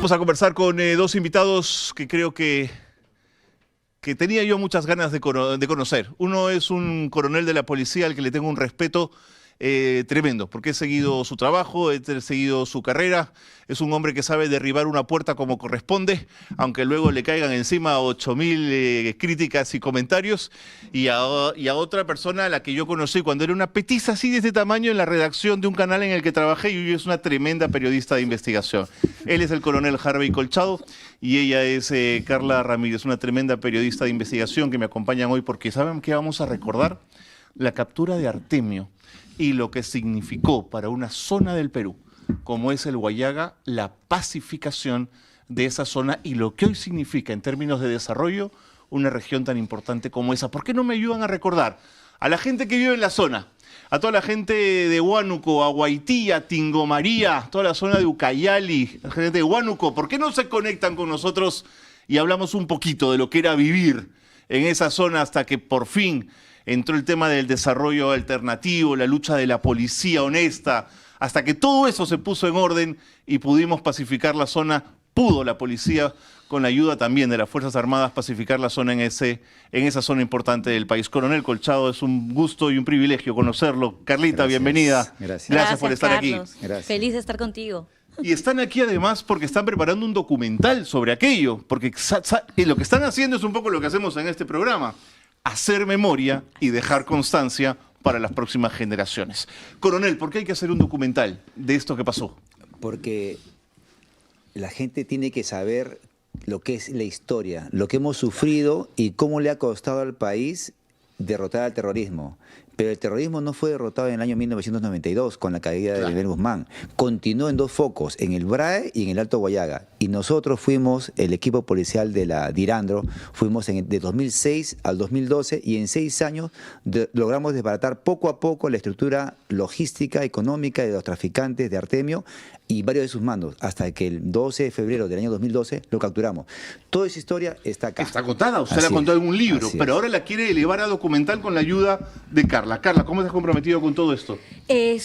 Vamos a conversar con dos invitados que creo que tenía yo muchas ganas de conocer. Uno es un coronel de la policía al que le tengo un respeto tremendo, porque he seguido su trabajo, he seguido su carrera. Es un hombre que sabe derribar una puerta como corresponde, aunque luego le caigan encima 8.000 críticas y comentarios. Y a otra persona a la que yo conocí cuando era una petiza así de este tamaño en la redacción de un canal en el que trabajé, y hoy es una tremenda periodista de investigación. Él es el coronel Harvey Colchado y ella es Carla Ramírez, una tremenda periodista de investigación que me acompañan hoy porque ¿saben qué vamos a recordar? La captura de Artemio y lo que significó para una zona del Perú, como es el Huallaga, la pacificación de esa zona y lo que hoy significa en términos de desarrollo una región tan importante como esa. ¿Por qué no me ayudan a recordar a la gente que vive en la zona? A toda la gente de Huánuco, a Guaitía, Tingomaría, toda la zona de Ucayali, la gente de Huánuco, ¿por qué no se conectan con nosotros y hablamos un poquito de lo que era vivir en esa zona hasta que por fin entró el tema del desarrollo alternativo, la lucha de la policía honesta, hasta que todo eso se puso en orden y pudimos pacificar la zona? Pudo la policía, con la ayuda también de las Fuerzas Armadas, pacificar la zona en esa zona importante del país. Coronel Colchado, es un gusto y un privilegio conocerlo. Carlita, bienvenida. Gracias por estar Carlos. aquí. Gracias. Feliz de estar contigo. Y están aquí además porque están preparando un documental sobre aquello, porque lo que están haciendo es un poco lo que hacemos en este programa: hacer memoria y dejar constancia para las próximas generaciones. Coronel, ¿por qué hay que hacer un documental de esto que pasó? Porque la gente tiene que saber lo que es la historia, lo que hemos sufrido y cómo le ha costado al país derrotar al terrorismo. Pero el terrorismo no fue derrotado en el año 1992 con la caída de Miguel Guzmán. Continuó en dos focos, en el BRAE y en el Alto Huallaga. Y nosotros fuimos, el equipo policial de la Dirandro, fuimos de 2006 al 2012 y en 6 años logramos desbaratar poco a poco la estructura logística, económica de los traficantes de Artemio y varios de sus mandos, hasta que el 12 de febrero del año 2012 lo capturamos. Toda esa historia está acá. Está contada, usted la contó en un libro, pero ahora la quiere elevar a documental con la ayuda de Carla. Carla, ¿cómo estás comprometido con todo esto? He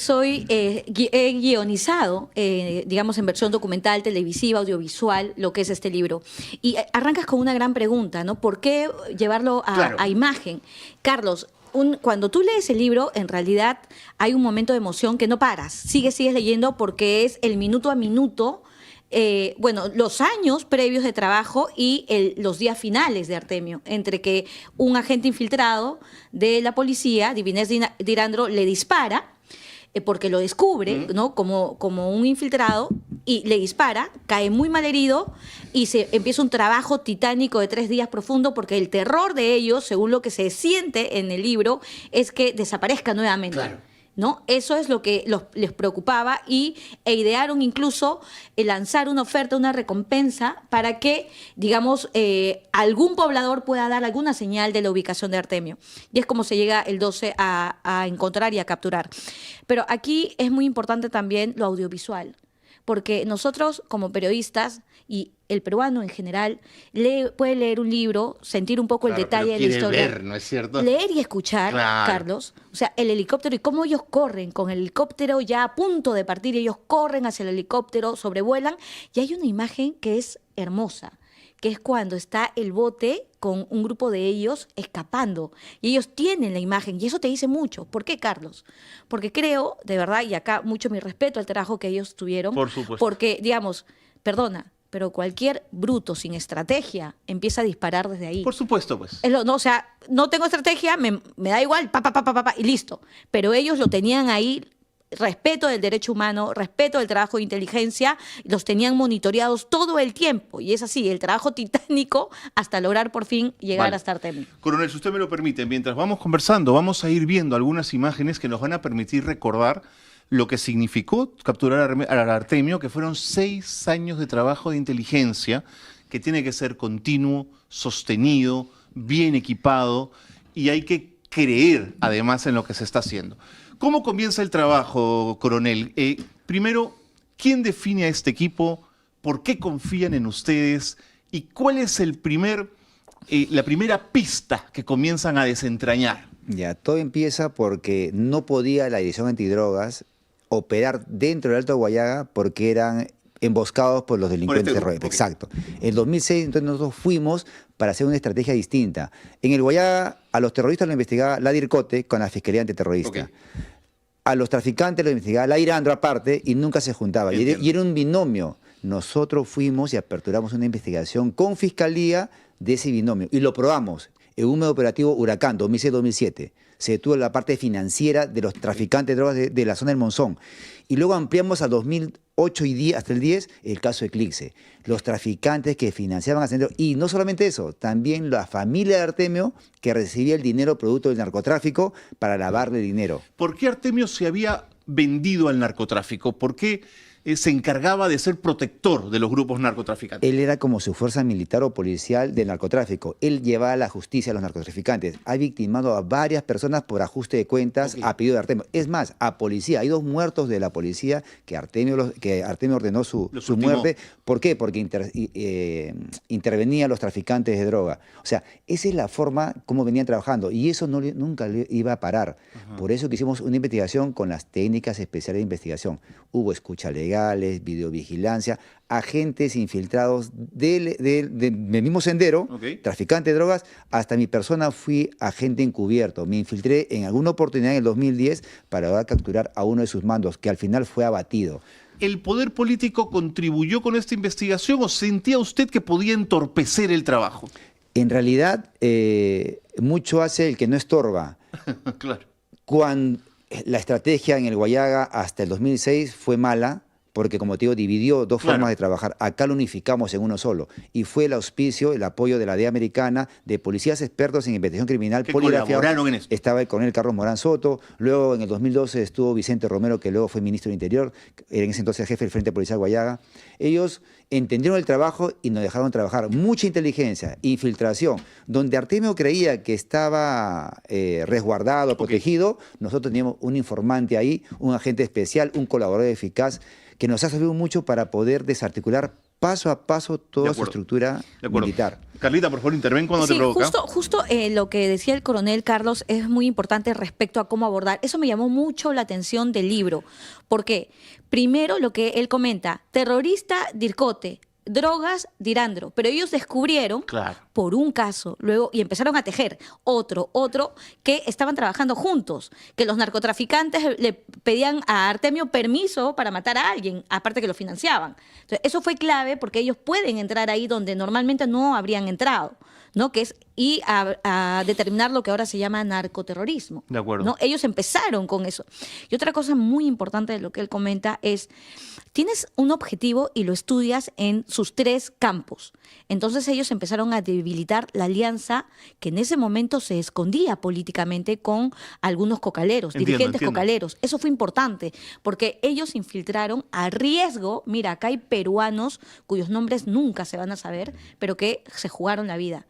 guionizado, digamos, en versión documental, televisiva, audiovisual, lo que es este libro. Y arrancas con una gran pregunta, ¿no? ¿Por qué llevarlo a imagen? Carlos, cuando tú lees el libro, en realidad hay un momento de emoción que no paras. Sigues leyendo porque es el minuto a minuto, los años previos de trabajo y los días finales de Artemio, entre que un agente infiltrado de la policía, Divinés Dirandro, le dispara, porque lo descubre, ¿no? como un infiltrado, y le dispara, cae muy mal herido y se empieza un trabajo titánico de 3 días profundo, porque el terror de ellos, según lo que se siente en el libro, es que desaparezca nuevamente. Claro. ¿No? Eso es lo que les preocupaba e idearon incluso lanzar una oferta, una recompensa para que, digamos, algún poblador pueda dar alguna señal de la ubicación de Artemio. Y es como se llega el 12 a encontrar y a capturar. Pero aquí es muy importante también lo audiovisual, porque nosotros como periodistas y el peruano en general puede leer un libro, sentir un poco el detalle de la historia. Ver, ¿no es cierto? Leer y escuchar, claro. Carlos, o sea, el helicóptero y cómo ellos corren con el helicóptero ya a punto de partir, ellos corren hacia el helicóptero, sobrevuelan, y hay una imagen que es hermosa, que es cuando está el bote con un grupo de ellos escapando, y ellos tienen la imagen, y eso te dice mucho. ¿Por qué, Carlos? Porque creo, de verdad, y acá mucho mi respeto al trabajo que ellos tuvieron, por supuesto, porque, digamos, perdona, pero cualquier bruto sin estrategia empieza a disparar desde ahí. Por supuesto, pues. O sea, no tengo estrategia, me da igual, y listo. Pero ellos lo tenían ahí, respeto del derecho humano, respeto del trabajo de inteligencia, los tenían monitoreados todo el tiempo. Y es así, el trabajo titánico hasta lograr por fin llegar hasta Artemio. Coronel, si usted me lo permite, mientras vamos conversando, vamos a ir viendo algunas imágenes que nos van a permitir recordar lo que significó capturar a Artemio, que fueron 6 años de trabajo de inteligencia, que tiene que ser continuo, sostenido, bien equipado, y hay que creer además en lo que se está haciendo. ¿Cómo comienza el trabajo, coronel? Primero, ¿quién define a este equipo? ¿Por qué confían en ustedes? ¿Y cuál es la primera pista que comienzan a desentrañar? Ya, todo empieza porque no podía la Dirección Antidrogas operar dentro del Alto Huallaga porque eran emboscados por los delincuentes terroristas. Okay. Exacto. En 2006, entonces, nosotros fuimos para hacer una estrategia distinta. En el Guayaga, a los terroristas lo investigaba la DIRCOTE con la Fiscalía Antiterrorista. Okay. A los traficantes lo investigaba la IRANDRO aparte y nunca se juntaba. Y era un binomio. Nosotros fuimos y aperturamos una investigación con Fiscalía de ese binomio. Y lo probamos en un medio operativo Huracán, 2006-2007. Se detuvo la parte financiera de los traficantes de drogas de la zona del Monzón. Y luego ampliamos a 2008 y 10, hasta el 10 el caso Eclipse. Los traficantes que financiaban a Sendero. Y no solamente eso, también la familia de Artemio que recibía el dinero producto del narcotráfico para lavarle dinero. ¿Por qué Artemio se había vendido al narcotráfico? ¿Por qué se encargaba de ser protector de los grupos narcotraficantes? Él era como su fuerza militar o policial del narcotráfico. Él llevaba a la justicia a los narcotraficantes. Ha victimado a varias personas por ajuste de cuentas a pedido de Artemio. Es más, a policía. Hay 2 muertos de la policía que Artemio ordenó su muerte. ¿Por qué? Porque intervenía a los traficantes de droga. O sea, esa es la forma como venían trabajando. Y eso nunca iba a parar. Por eso que hicimos una investigación con las técnicas especiales de investigación. Hubo escucha legal, videovigilancia, agentes infiltrados del mismo Sendero, traficante de drogas, hasta mi persona fui agente encubierto. Me infiltré en alguna oportunidad en el 2010 para capturar a uno de sus mandos, que al final fue abatido. ¿El poder político contribuyó con esta investigación o sentía usted que podía entorpecer el trabajo? En realidad, mucho hace el que no estorba. Claro. Cuando la estrategia en el Guayaga hasta el 2006 fue mala, porque como te digo, dividió 2 formas de trabajar. Acá lo unificamos en uno solo. Y fue el auspicio, el apoyo de la DEA americana, de policías expertos en investigación criminal, que colaboraron en eso. Estaba el coronel Carlos Morán Soto, luego en el 2012 estuvo Vicente Romero, que luego fue ministro del Interior, era en ese entonces jefe del Frente Policial Guayaga. Ellos entendieron el trabajo y nos dejaron trabajar. Mucha inteligencia, infiltración. Donde Artemio creía que estaba resguardado, protegido, nosotros teníamos un informante ahí, un agente especial, un colaborador eficaz, que nos ha servido mucho para poder desarticular paso a paso toda su estructura militar. Carlita, por favor, interven cuando te provoca. Justo lo que decía el coronel Carlos es muy importante respecto a cómo abordar. Eso me llamó mucho la atención del libro. ¿Por qué? Primero, lo que él comenta, terrorista DIRCOTE, drogas DIRANDRO, pero ellos descubrieron por un caso luego y empezaron a tejer otro, que estaban trabajando juntos, que los narcotraficantes le pedían a Artemio permiso para matar a alguien, aparte que lo financiaban. Entonces, eso fue clave porque ellos pueden entrar ahí donde normalmente no habrían entrado, ¿no? Que es ir a determinar lo que ahora se llama narcoterrorismo. De acuerdo. ¿No? Ellos empezaron con eso. Y otra cosa muy importante de lo que él comenta es, tienes un objetivo y lo estudias en sus 3 campos. Entonces ellos empezaron a debilitar la alianza que en ese momento se escondía políticamente con algunos cocaleros, dirigentes cocaleros. Eso fue importante porque ellos infiltraron a riesgo. Mira, acá hay peruanos cuyos nombres nunca se van a saber, pero que se jugaron la vida.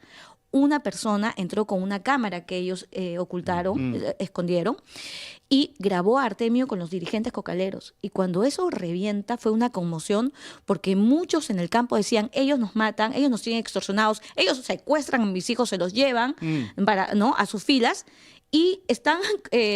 Una persona entró con una cámara que ellos ocultaron, escondieron, y grabó a Artemio con los dirigentes cocaleros. Y cuando eso revienta fue una conmoción porque muchos en el campo decían, ellos nos matan, ellos nos tienen extorsionados, ellos secuestran a mis hijos, se los llevan a sus filas y están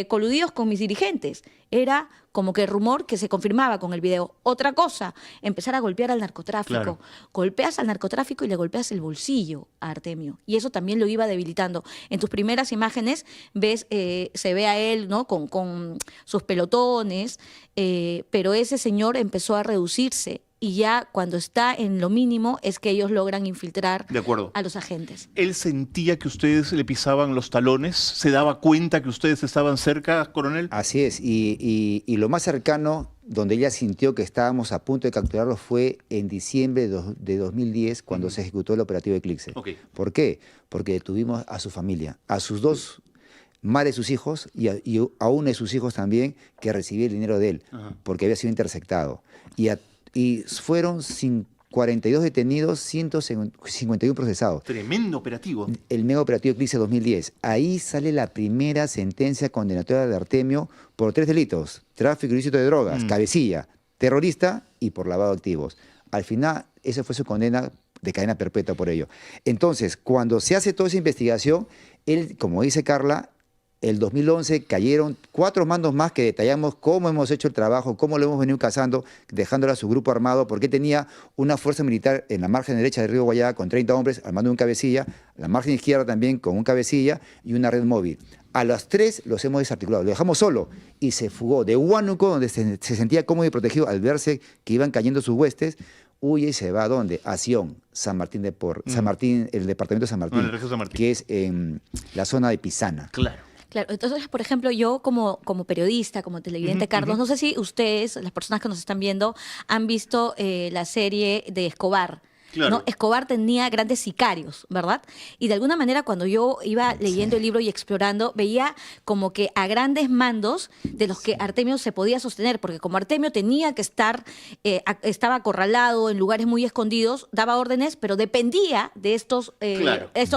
coludidos con mis dirigentes. Era como que el rumor que se confirmaba con el video. Otra cosa, empezar a golpear al narcotráfico. Golpeas al narcotráfico y le golpeas el bolsillo a Artemio. Y eso también lo iba debilitando. En tus primeras imágenes ves, se ve a él, ¿no? con sus pelotones, pero ese señor empezó a reducirse. Y ya cuando está en lo mínimo es que ellos logran infiltrar a los agentes. ¿Él sentía que ustedes le pisaban los talones? ¿Se daba cuenta que ustedes estaban cerca, coronel? Así es. Y lo más cercano donde ella sintió que estábamos a punto de capturarlo fue en diciembre de 2010, cuando se ejecutó el operativo Eclipse. ¿Por qué? Porque detuvimos a su familia, a sus 2 madres de sus hijos y a uno de sus hijos también que recibía el dinero de él, porque había sido interceptado. Y fueron 42 detenidos, 151 procesados. Tremendo operativo. El mega operativo Eclipse 2010. Ahí sale la primera sentencia condenatoria de Artemio por 3 delitos. Tráfico ilícito de drogas, cabecilla, terrorista y por lavado de activos. Al final, esa fue su condena de cadena perpetua por ello. Entonces, cuando se hace toda esa investigación, él, como dice Carla, el 2011 cayeron 4 mandos más que detallamos cómo hemos hecho el trabajo, cómo lo hemos venido cazando, dejándolo a su grupo armado, porque tenía una fuerza militar en la margen derecha del río Guayá con 30 hombres al mando de un cabecilla, la margen izquierda también con un cabecilla y una red móvil. A los 3 los hemos desarticulado, lo dejamos solo y se fugó de Huánuco, donde se sentía cómodo y protegido al verse que iban cayendo sus huestes. Huye y se va ¿a dónde? A Sion, San Martín, San Martín, el departamento de San Martín, el San Martín, que es en la zona de Pisana. Claro. Claro, entonces, por ejemplo, yo como periodista, como televidente, Carlos, no sé si ustedes, las personas que nos están viendo, han visto la serie de Escobar. Claro. ¿No? Escobar tenía grandes sicarios, ¿verdad? Y de alguna manera cuando yo iba leyendo el libro y explorando, veía como que a grandes mandos de los que Artemio se podía sostener, porque como Artemio tenía que estar, estaba acorralado en lugares muy escondidos, daba órdenes, pero dependía de estos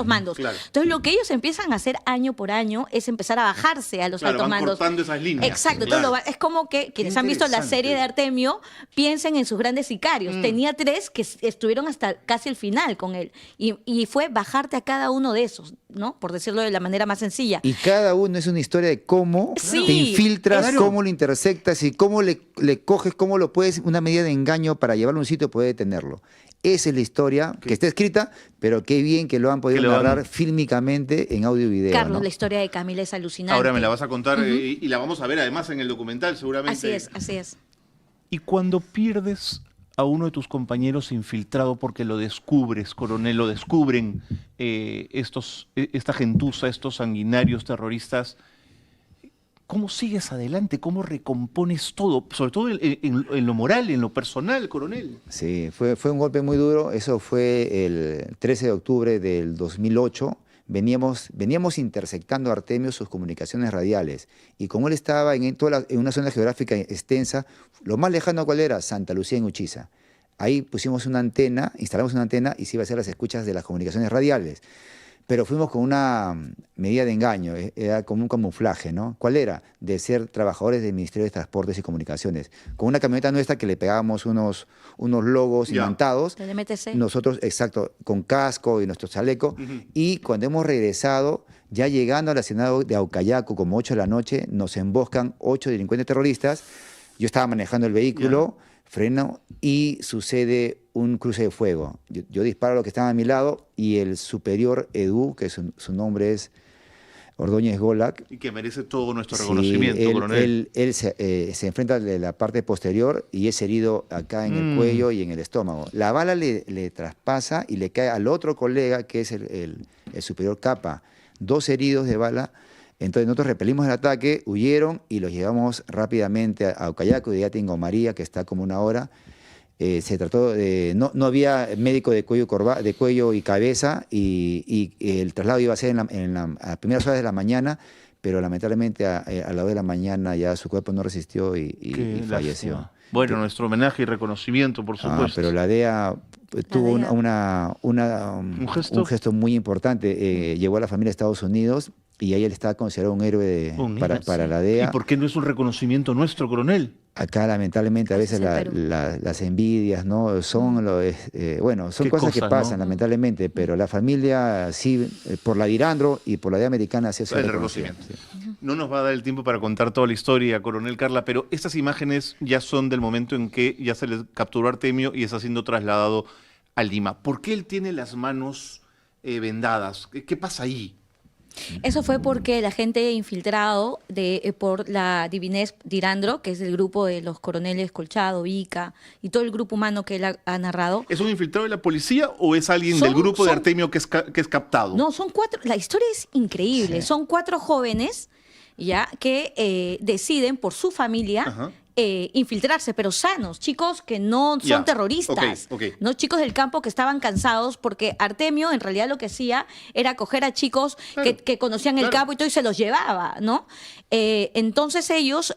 mandos. Claro. Entonces lo que ellos empiezan a hacer año por año es empezar a bajarse a los altos van mandos. cortando esas líneas. Exacto, Claro. entonces es como que quienes han visto la serie de Artemio piensen en sus grandes sicarios. Tenía 3 que estuvieron hasta casi el final con él. Y fue bajarte a cada uno de esos, ¿no? Por decirlo de la manera más sencilla. Y cada uno es una historia de cómo Sí, te infiltras, claro. cómo lo intersectas y cómo le coges, cómo lo puedes, una medida de engaño para llevarlo a un sitio y poder detenerlo. Esa es la historia que está escrita, pero qué bien que lo han podido narrar fílmicamente en audio y video. Carlos, ¿no? la historia de Camila es alucinante. Ahora me la vas a contar y la vamos a ver además en el documental seguramente. Así es, así es. Y cuando pierdes a uno de tus compañeros infiltrado porque lo descubres, coronel, lo descubren esta gentuza, estos sanguinarios terroristas, ¿cómo sigues adelante? ¿Cómo recompones todo? Sobre todo en lo moral, en lo personal, coronel. Sí, fue un golpe muy duro. Eso fue el 13 de octubre del 2008. Veníamos intersectando a Artemio sus comunicaciones radiales. Y como él estaba en una zona geográfica extensa, lo más lejano, ¿cuál era? Santa Lucía en Uchiza. Ahí pusimos una antena, instalamos una antena y se iba a hacer las escuchas de las comunicaciones radiales. Pero fuimos con una medida de engaño, era como un camuflaje, ¿no? ¿Cuál era? De ser trabajadores del Ministerio de Transportes y Comunicaciones. Con una camioneta nuestra que le pegábamos unos logos imantados. Del MTC. Nosotros, exacto, con casco y nuestro chaleco. Y cuando hemos regresado, ya llegando a la ciudad de Aucayaco, como 8 de la noche, nos emboscan 8 delincuentes terroristas. Yo estaba manejando el vehículo, freno y sucede un cruce de fuego. Yo disparo a los que estaban a mi lado y el superior Edu, que su nombre es Ordóñez Golac. Y que merece todo nuestro reconocimiento, coronel. Él se enfrenta de la parte posterior y es herido acá en el cuello y en el estómago. La bala le traspasa y le cae al otro colega, que es el superior Capa. 2 heridos de bala. Entonces nosotros repelimos el ataque, huyeron y los llevamos rápidamente a Aucayaco, de Yatingo María, que está como 1 hora. Se trató de... No había médico de cuello y cabeza y el traslado iba a ser a las primeras horas de la mañana, pero lamentablemente a las 2 de la mañana ya su cuerpo no resistió y falleció. Lástima. Bueno, nuestro homenaje y reconocimiento, por supuesto. Pero la DEA tuvo un gesto muy importante. Llevó a la familia a Estados Unidos y ahí él está considerado un héroe para la DEA. ¿Y por qué no es un reconocimiento nuestro, coronel? Acá lamentablemente a veces las envidias, ¿no? Son cosas que pasan, ¿no? Lamentablemente, pero la familia sí, por la de Irandro y por la DEA americana sí es el reconocimiento. Sí. No nos va a dar el tiempo para contar toda la historia, coronel Carla, pero estas imágenes ya son del momento en que ya se le capturó a Artemio y está siendo trasladado a Lima. ¿Por qué él tiene las manos vendadas? ¿Qué pasa ahí? Eso fue porque el agente infiltrado por la Divinés Dirandro, que es el grupo de los coroneles Colchado, Vica y todo el grupo humano que él ha narrado. ¿Es un infiltrado de la policía o es alguien del grupo de Artemio que es captado? No, son 4. La historia es increíble. Sí. Son 4 jóvenes ya que deciden por su familia infiltrarse, pero sanos, chicos que no son terroristas, no chicos del campo que estaban cansados, porque Artemio en realidad lo que hacía era coger a chicos que conocían el campo y todo y se los llevaba, ¿no? Entonces ellos,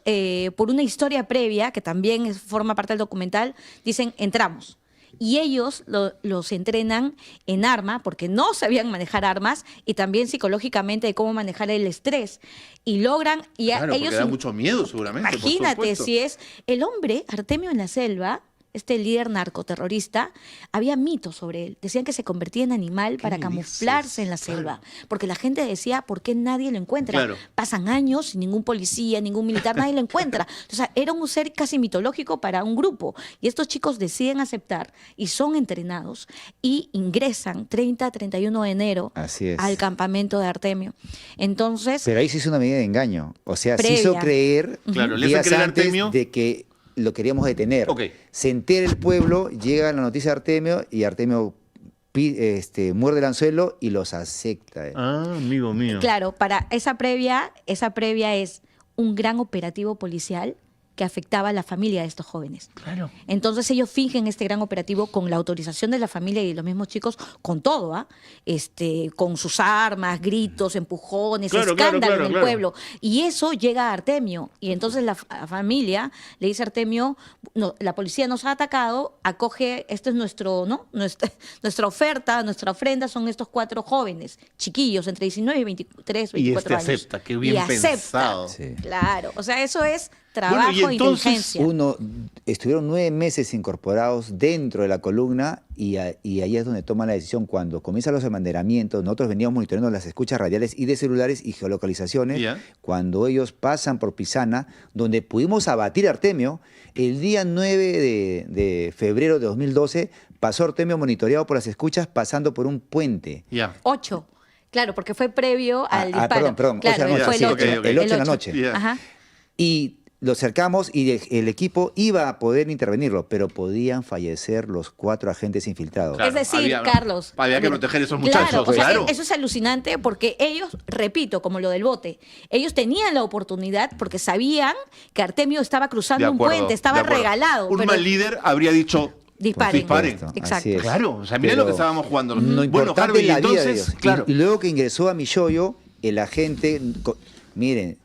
por una historia previa, que también forma parte del documental, dicen, entramos. Y ellos los entrenan en arma, porque no sabían manejar armas, y también psicológicamente de cómo manejar el estrés. Y logran... Y claro, ellos porque da mucho miedo seguramente. Imagínate, si es el hombre, Artemio en la selva, este líder narcoterrorista, había mitos sobre él. Decían que se convertía en animal para me camuflarse en la dices? selva. Porque la gente decía, ¿por qué nadie lo encuentra? Claro. Pasan años sin ningún policía, ningún militar, nadie lo encuentra. O sea, era un ser casi mitológico para un grupo. Y estos chicos deciden aceptar y son entrenados y ingresan 30-31 de enero Así es. al campamento de Artemio. Entonces, Pero ahí se hizo una medida de engaño. O sea, se Previa. hizo creer Claro, le hacen días creer a antes Artemio. de que lo queríamos detener. Ok. Se entera el pueblo, llega la noticia de Artemio y Artemio muerde el anzuelo y los acepta. Ah, amigo mío. claro, para esa previa es un gran operativo policial que afectaba a la familia de estos jóvenes. Claro. Entonces ellos fingen este gran operativo con la autorización de la familia y de los mismos chicos, con todo, con sus armas, gritos, empujones, Claro, escándalo claro, en el claro. pueblo. Y eso llega a Artemio. Y entonces la familia le dice a Artemio, no, la policía nos ha atacado, acoge, esto es nuestra oferta, nuestra ofrenda son estos 4 jóvenes, chiquillos, entre 19 y 23, 24 años. acepta, qué bien Y acepta. pensado. Sí. Claro, o sea, eso es trabajo Bueno, y e entonces, inteligencia. Estuvieron 9 meses incorporados dentro de la columna y ahí es donde toman la decisión. Cuando comienzan los abanderamientos, nosotros veníamos monitoreando las escuchas radiales y de celulares y geolocalizaciones. Ya. Cuando ellos pasan por Pisana, donde pudimos abatir a Artemio, el día 9 de febrero de 2012 pasó Artemio monitoreado por las escuchas pasando por un puente. Ya. 8. Claro, porque fue previo al disparo. Perdón, claro, 8 de la fue noche, el sí, 8. ok, ok. el 8 de la 8. noche. Ya. Ajá. Y lo cercamos y el equipo iba a poder intervenirlo, pero podían fallecer los 4 agentes infiltrados. Claro, Es decir, había- Carlos. había que mira, proteger a esos claro, muchachos, o sea, claro. eso es alucinante porque ellos, repito, como lo del bote, ellos tenían la oportunidad porque sabían que Artemio estaba cruzando un puente, estaba de acuerdo. regalado. Un pero mal líder habría dicho, disparen. disparen. Supuesto, Exacto. así es. Claro, o sea, mirá Pero lo que estábamos jugando. Lo Bueno, importante Harvey, es la vida de entonces, ellos. claro. Y luego que ingresó a Milloyo, el agente, miren,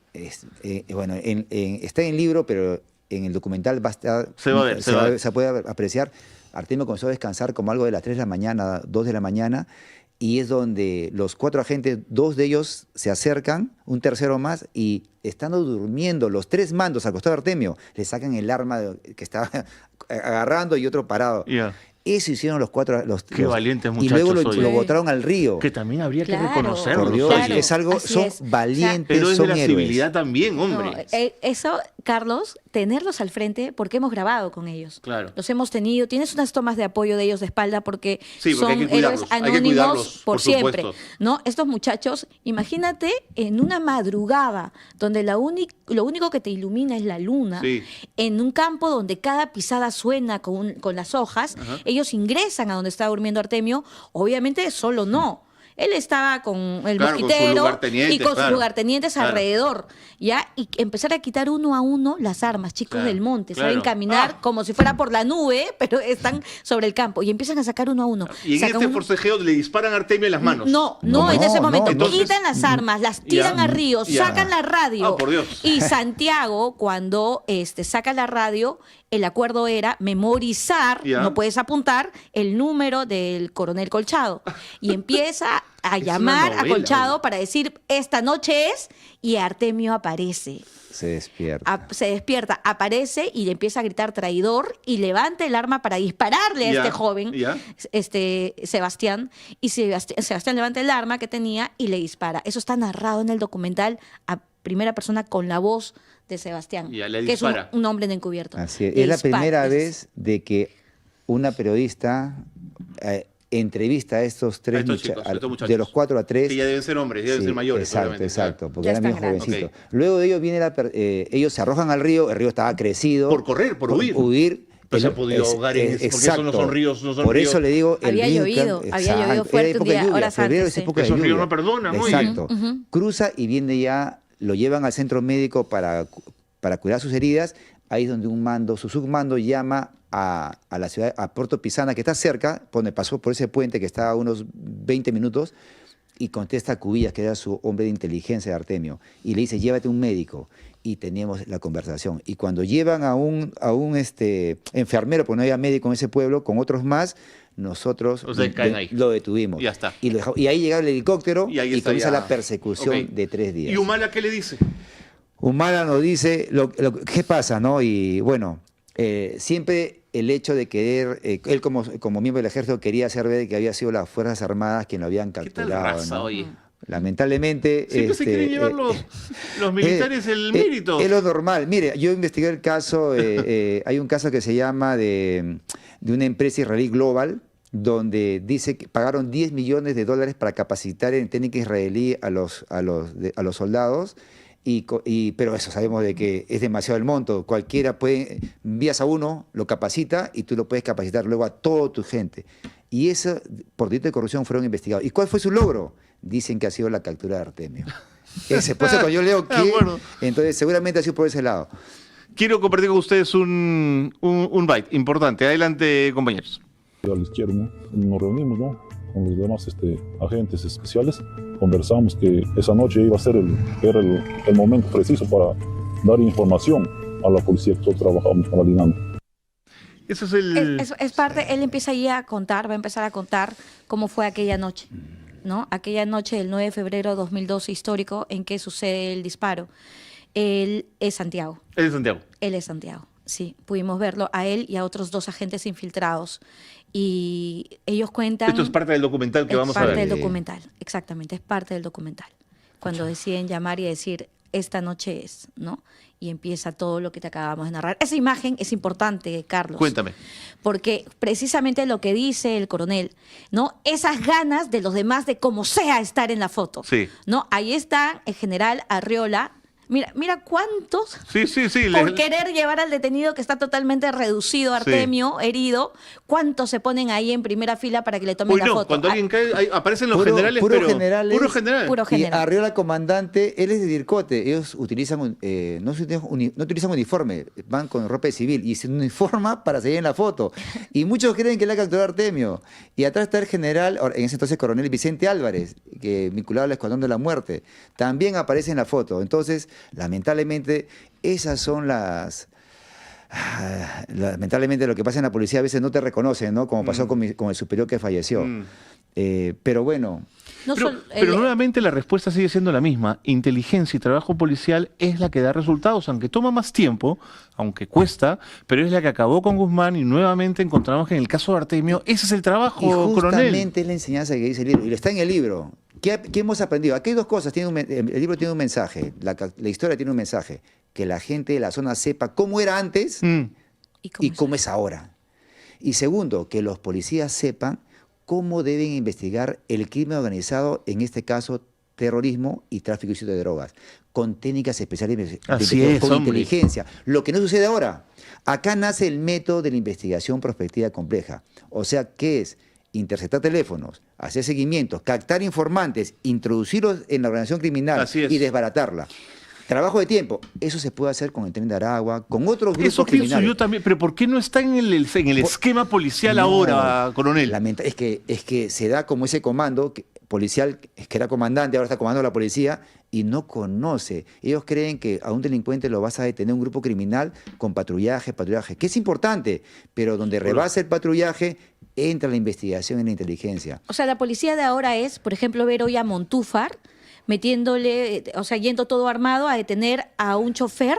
bueno, está en el libro, pero en el documental va a estar, Se va a ver, se va a ver. se puede apreciar. Artemio comenzó a descansar como algo de las 3 de la mañana, 2 de la mañana, y es donde los 4 agentes, 2 de ellos se acercan, un tercero más, y estando durmiendo, los 3 mandos al costado de Artemio, le sacan el arma que estaba agarrando y otro parado. Ya. Eso hicieron los 4. Qué valientes Y luego muchachos, oye. lo botaron al río. Que también habría que Claro. reconocerlo. Por Dios, Claro, es algo, así son es. valientes, Pero es de son la héroes. civilidad también, hombre. No, eso, Carlos, tenerlos al frente porque hemos grabado con ellos. Claro. Los hemos tenido. Tienes unas tomas de apoyo de ellos de espalda porque, Sí, porque son hay que cuidarlos, héroes hay que anónimos cuidarlos, por siempre. supuesto. ¿No? Estos muchachos, imagínate en una madrugada donde lo único que te ilumina es la luna, Sí. en un campo donde cada pisada suena con las hojas, ellos ingresan a donde está durmiendo Artemio, obviamente solo no. Él estaba con el Claro, con sus mosquitero lugartenientes, y con claro. sus lugartenientes Claro. alrededor, ¿ya? Y empezar a quitar uno a uno las armas, chicos Claro, del monte, claro. saben caminar Ah. como si fuera por la nube, pero están sobre el campo y empiezan a sacar uno a uno. Y en Sacan este uno- forcejeo le disparan a Artemio en las manos. no, No, en ese no, momento. entonces- Quitan las armas, las tiran Ya, a río, ya. sacan la radio. Ah, por Dios. Y Santiago, cuando saca la radio, el acuerdo era memorizar, Ya. no puedes apuntar, el número del coronel Colchado. Y empieza a Es llamar una a novela, Colchado oye. para decir, esta noche es, y Artemio aparece. Se despierta. Se despierta, aparece y le empieza a gritar traidor y levanta el arma para dispararle a Ya, este joven, ya. Sebastián, y Sebastián levanta el arma que tenía y le dispara. Eso está narrado en el documental a primera persona con la voz de Sebastián, Ya, le que es un, dispara. un hombre en encubierto. Así es. Le Es la dispara. primera vez de que una periodista entrevista a estos 3 estos chicos, a estos muchachos. de los 4 a 3. Que ya deben ser hombres, ya deben ser mayores. Exacto, obviamente, exacto, claro. porque Ya eran bien están grandes. jovencitos. Ok. Luego de ellos viene ellos se arrojan al río, el río estaba crecido. Por correr, por huir. El- Pero se ha podido ahogar en porque eso no son ríos, no son Por ríos. eso le digo, el Había río llovido, había exacto, llovido era fuerte un época de día, lluvia, horas febrero antes, es sí. época de Esos ríos lluvia. no perdonan, muy bien. Exacto. Cruza y viene ya, lo llevan al centro médico para cuidar sus heridas. Ahí es donde su submando llama a la ciudad, a Puerto Pisana, que está cerca, pasó por ese puente que está a unos 20 minutos, y contesta a Cubillas, que era su hombre de inteligencia de Artemio, y le dice, llévate un médico. Y teníamos la conversación. Y cuando llevan a un enfermero, porque no había médico en ese pueblo, con otros más, nosotros O sea, caen ahí. lo detuvimos. Ya está. Y ahí llega el helicóptero Y ahí y está comienza ya. la persecución Ok. de 3 días. ¿Y Humala qué le dice? Humala nos dice, ¿qué pasa? ¿No? Y bueno, siempre el hecho de querer, él como miembro del ejército quería hacer ver que había sido las Fuerzas Armadas quien lo habían capturado. ¿Qué tal raza, ¿no? oye? Lamentablemente... Siempre se quieren llevar los militares el mérito. Es lo normal. Mire, yo investigué el caso, hay un caso que se llama de una empresa israelí Global, donde dice que pagaron $10 millones para capacitar en técnica israelí a los soldados, pero eso sabemos de que es demasiado el monto. Cualquiera envías a uno, lo capacita y tú lo puedes capacitar luego a toda tu gente. Y eso, por delito de corrupción, fueron investigados. ¿Y cuál fue su logro? Dicen que ha sido la captura de Artemio. Por eso cuando yo leo que, entonces seguramente ha sido por ese lado. Quiero compartir con ustedes un byte importante. Adelante, compañeros. A la izquierda, ¿no? Nos reunimos, ¿no?, con los demás agentes especiales. Conversamos que esa noche iba a ser el momento preciso para dar información a la policía que nosotros trabajamos coordinando. Eso es es parte, él empieza ahí a contar, va a empezar a contar cómo fue aquella noche, ¿no? Aquella noche del 9 de febrero de 2012 histórico en que sucede el disparo. Él es Santiago. Él es Santiago. Él es Santiago, sí. Pudimos verlo a él y a otros 2 agentes infiltrados. Y ellos cuentan... Esto es parte del documental que vamos a ver. Es parte del documental, exactamente, es parte del documental. Cuando deciden llamar y decir, esta noche es, ¿no? Y empieza todo lo que te acabamos de narrar. Esa imagen es importante, Carlos. Cuéntame. Porque precisamente lo que dice el coronel, ¿no? Esas ganas de los demás de como sea estar en la foto. Sí. ¿No? Ahí está el general Arriola. Mira cuántos Sí. por querer llevar al detenido que está totalmente reducido, Artemio, herido, cuántos se ponen ahí en primera fila para que le tomen la foto. Cuando alguien cae, aparecen los Puro generales, general. Puro Y general. Arriola, comandante, él es de Dircote. Ellos utilizan, no utilizan uniforme, van con ropa civil y se uniforma para salir en la foto. Y muchos creen que le ha capturado a Artemio. Y atrás está el general, en ese entonces coronel Vicente Álvarez, que vinculado al Escuadrón de la Muerte. También aparece en la foto. Entonces, lamentablemente, esas son lamentablemente lo que pasa en la policía a veces no te reconocen, ¿no? Como pasó con el superior que falleció. Pero bueno. Pero nuevamente la respuesta sigue siendo la misma. Inteligencia y trabajo policial es la que da resultados, aunque toma más tiempo, aunque cuesta, pero es la que acabó con Guzmán y nuevamente encontramos que en el caso de Artemio ese es el trabajo, y coronel. Justamente es la enseñanza que dice el libro, y está en el libro. ¿Qué hemos aprendido? Aquí hay 2 cosas. El libro tiene un mensaje, la historia tiene un mensaje, que la gente de la zona sepa cómo era antes y cómo es ahora. Y segundo, que los policías sepan cómo deben investigar el crimen organizado, en este caso terrorismo y tráfico ilícito de drogas, con técnicas especiales de investigación, con inteligencia. Lo que no sucede ahora. Acá nace el método de la investigación prospectiva compleja. O sea, ¿qué es? Interceptar teléfonos, hacer seguimientos, captar informantes, introducirlos en la organización criminal y desbaratarla. Trabajo de tiempo, eso se puede hacer con el Tren de Aragua, con otros grupos criminales. Eso yo también, pero ¿por qué no está en el esquema policial ahora, coronel? Es que se da como ese comando policial, que era comandante, ahora está comandando la policía, y no conoce. Ellos creen que a un delincuente lo vas a detener un grupo criminal con patrullaje, que es importante, pero donde rebasa el patrullaje, entra la investigación y la inteligencia. O sea, la policía de ahora es, por ejemplo, ver hoy a Montúfar metiéndole, o sea, yendo todo armado a detener a un chofer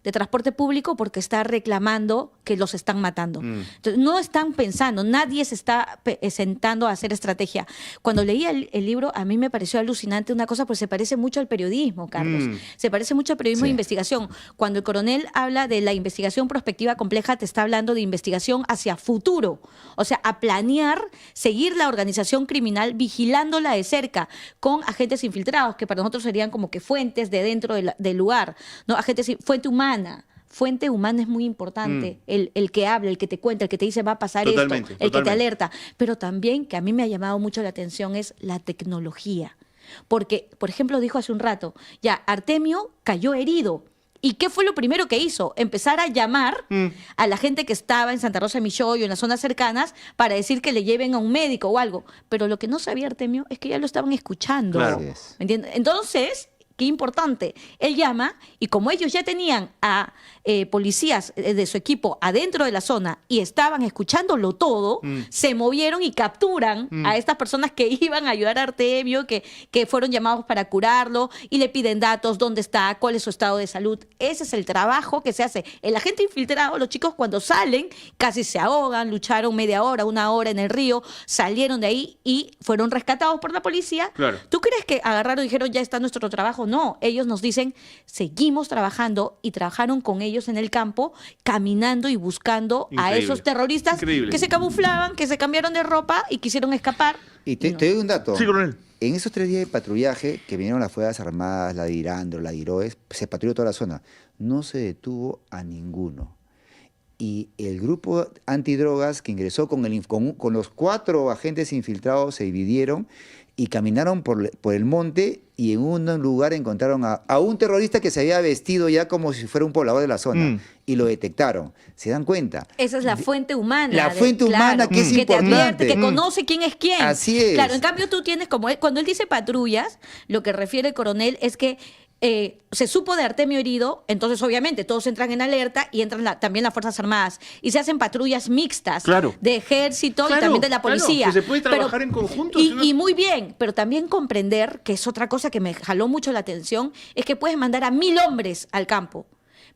de transporte público porque está reclamando que los están matando. Entonces, no están pensando, nadie se está sentando a hacer estrategia. Cuando leí el libro, a mí me pareció alucinante una cosa, pues se parece mucho al periodismo, Carlos. Se parece mucho al periodismo de investigación. Cuando el coronel habla de la investigación prospectiva compleja, te está hablando de investigación hacia futuro. O sea, a planear, seguir la organización criminal, vigilándola de cerca, con agentes infiltrados, que para nosotros serían como que fuentes de dentro del lugar, ¿no? Fuente humana. Fuente humana es muy importante, el que habla, el que te cuenta, el que te dice va a pasar esto, el que te alerta. Pero también, que a mí me ha llamado mucho la atención, es la tecnología. Porque, por ejemplo, dijo hace un rato, ya, Artemio cayó herido. ¿Y qué fue lo primero que hizo? Empezar a llamar a la gente que estaba en Santa Rosa de Michoyo, en las zonas cercanas, para decir que le lleven a un médico o algo. Pero lo que no sabía Artemio es que ya lo estaban escuchando. Claro. ¿Me entiendes? Entonces, qué importante. Él llama y como ellos ya tenían a policías de su equipo adentro de la zona y estaban escuchándolo todo, se movieron y capturan a estas personas que iban a ayudar a Artemio, que fueron llamados para curarlo y le piden datos, dónde está, cuál es su estado de salud. Ese es el trabajo que se hace. El agente infiltrado, los chicos cuando salen casi se ahogan, lucharon media hora, una hora en el río, salieron de ahí y fueron rescatados por la policía. Claro. ¿Tú crees que agarraron y dijeron ya está nuestro trabajo? No, ellos nos dicen seguimos trabajando y trabajaron con ellos en el campo, caminando y buscando a Increíble. esos terroristas Increíble. que se camuflaban, que se cambiaron de ropa y quisieron escapar. Y te doy un dato. Sí, coronel. En esos 3 días de patrullaje que vinieron las Fuerzas Armadas, la de Irandro, la de Iroes, se patrulló toda la zona. No se detuvo a ninguno. Y el grupo antidrogas que ingresó con los 4 agentes infiltrados se dividieron y caminaron por el monte y en un lugar encontraron a un terrorista que se había vestido ya como si fuera un poblador de la zona y lo detectaron. ¿Se dan cuenta? Esa es la fuente humana. La fuente humana que es que te importante. advierte, que conoce quién es quién. Así es. Claro, en cambio tú tienes, cuando él dice patrullas, lo que refiere el coronel es que se supo de Artemio herido, entonces obviamente todos entran en alerta y entran también las Fuerzas Armadas y se hacen patrullas mixtas de ejército y también de la policía. Claro, que se puede trabajar en conjunto. Y muy bien, pero también comprender, que es otra cosa que me jaló mucho la atención, es que puedes mandar a 1000 hombres al campo.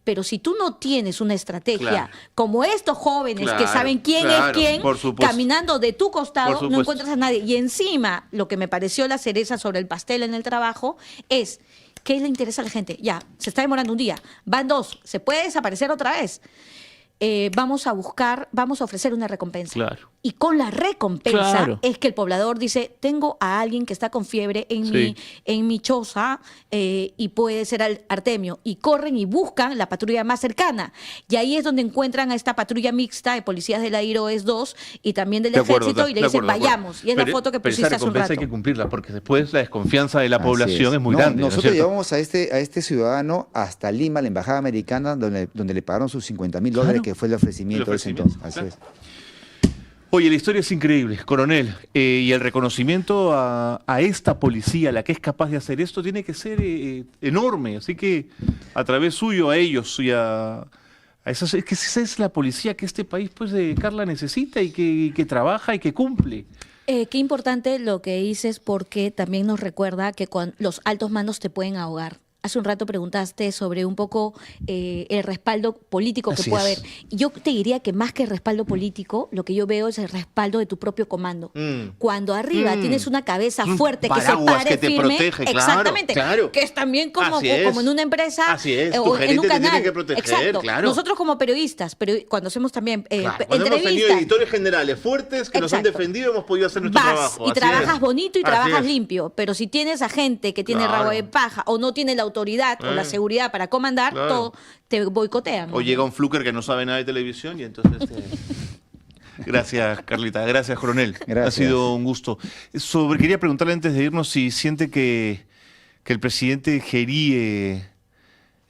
Pero si tú no tienes una estrategia como estos jóvenes que saben quién es quién, caminando de tu costado, no encuentras a nadie. Y encima, lo que me pareció la cereza sobre el pastel en el trabajo es: ¿qué le interesa a la gente? Ya, se está demorando un día, van 2, se puede desaparecer otra vez. Vamos a ofrecer una recompensa. Claro. Y con la recompensa es que el poblador dice, tengo a alguien que está con fiebre en mi choza y puede ser Artemio. Y corren y buscan la patrulla más cercana. Y ahí es donde encuentran a esta patrulla mixta de policías de la IROES 2 y también del ejército y le dicen, vayamos. Y es la foto que pusiste hace un rato. Hay que cumplirla porque después la desconfianza de la población es muy grande. Nosotros llevamos a este ciudadano hasta Lima, la embajada americana, donde le pagaron sus $50,000 que fue el ofrecimiento de ese entonces. Así es. Oye, la historia es increíble, coronel. Y el reconocimiento a esta policía, la que es capaz de hacer esto, tiene que ser enorme. Así que a través suyo, a ellos y a esas, es que esa es la policía que este país, pues, Carla, necesita y que trabaja y que cumple. Qué importante lo que dices, porque también nos recuerda que los altos mandos te pueden ahogar. Hace un rato preguntaste sobre un poco el respaldo político que puede haber. Yo te diría que más que el respaldo político, lo que yo veo es el respaldo de tu propio comando. Cuando arriba tienes una cabeza fuerte que se pare que te firme, protege, exactamente, que es también como en una empresa o en un canal. Tiene que proteger, Nosotros como periodistas, cuando hacemos también cuando hemos tenido editores generales fuertes que nos han defendido, hemos podido hacer nuestro trabajo. Y trabajas bonito y trabajas limpio, pero si tienes a gente que tiene rabo de paja o no tiene la autoridad o la seguridad para comandar, todo te boicotean. O llega un fluker que no sabe nada de televisión y entonces... Gracias, Carlita. Gracias, coronel. Gracias. Ha sido un gusto. Quería preguntarle antes de irnos si siente que el presidente Gerie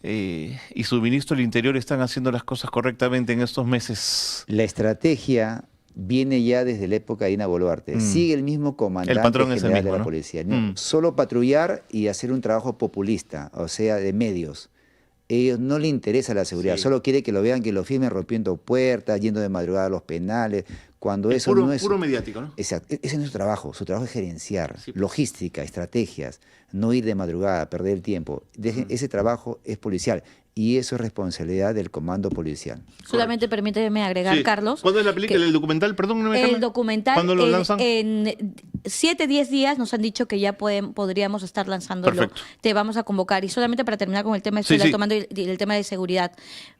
y su ministro del Interior están haciendo las cosas correctamente en estos meses. La estrategia viene ya desde la época de Dina Boluarte. Sigue el mismo comandante general de la policía. Solo patrullar y hacer un trabajo populista, o sea, de medios. Ellos no les interesa la seguridad, solo quiere que lo vean, que lo firmen rompiendo puertas, yendo de madrugada a los penales. Cuando eso no es puro mediático, ¿no? Exacto. Ese no es su trabajo es gerenciar, logística, estrategias, no ir de madrugada, perder el tiempo. Ese trabajo es policial y eso es responsabilidad del comando policial. Solamente permíteme agregar, Carlos. ¿Cuándo es la película, el documental? Perdón, el documental, ¿cuándo lo lanzan? En 7-10 días nos han dicho que ya podríamos estar lanzándolo. Perfecto. Te vamos a convocar. Y solamente para terminar con el tema de tomando el tema de seguridad.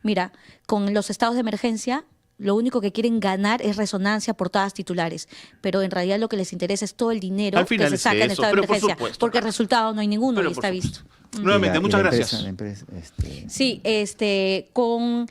Mira, con los estados de emergencia, lo único que quieren ganar es resonancia, portadas titulares. Pero en realidad lo que les interesa es todo el dinero que se saca en estado de emergencia. Porque el resultado no hay ninguno y está visto. Nuevamente, muchas gracias. Sí, con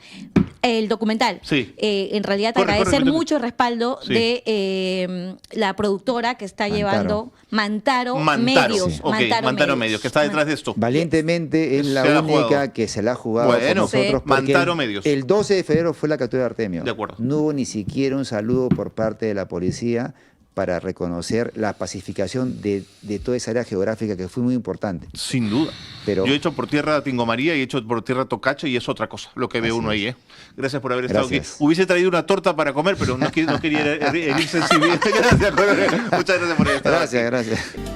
el documental. En realidad agradecer mucho el respaldo de la productora que está llevando Mantaro Medios. Mantaro Medios, que está detrás de esto. Valientemente es la única que se la ha jugado con nosotros. Mantaro Medios. El 12 de febrero fue la captura de Artemio. De acuerdo. No hubo ni siquiera un saludo por parte de la policía para reconocer la pacificación de toda esa área geográfica que fue muy importante. Sin duda. Pero, yo he hecho por tierra Tingo María y he hecho por tierra Tocacha y es otra cosa lo que ve uno ahí. ¿Eh? Gracias por haber estado aquí. Hubiese traído una torta para comer, pero no quería herir sensibilidad. Gracias, Jorge. Muchas gracias por estar aquí. Gracias.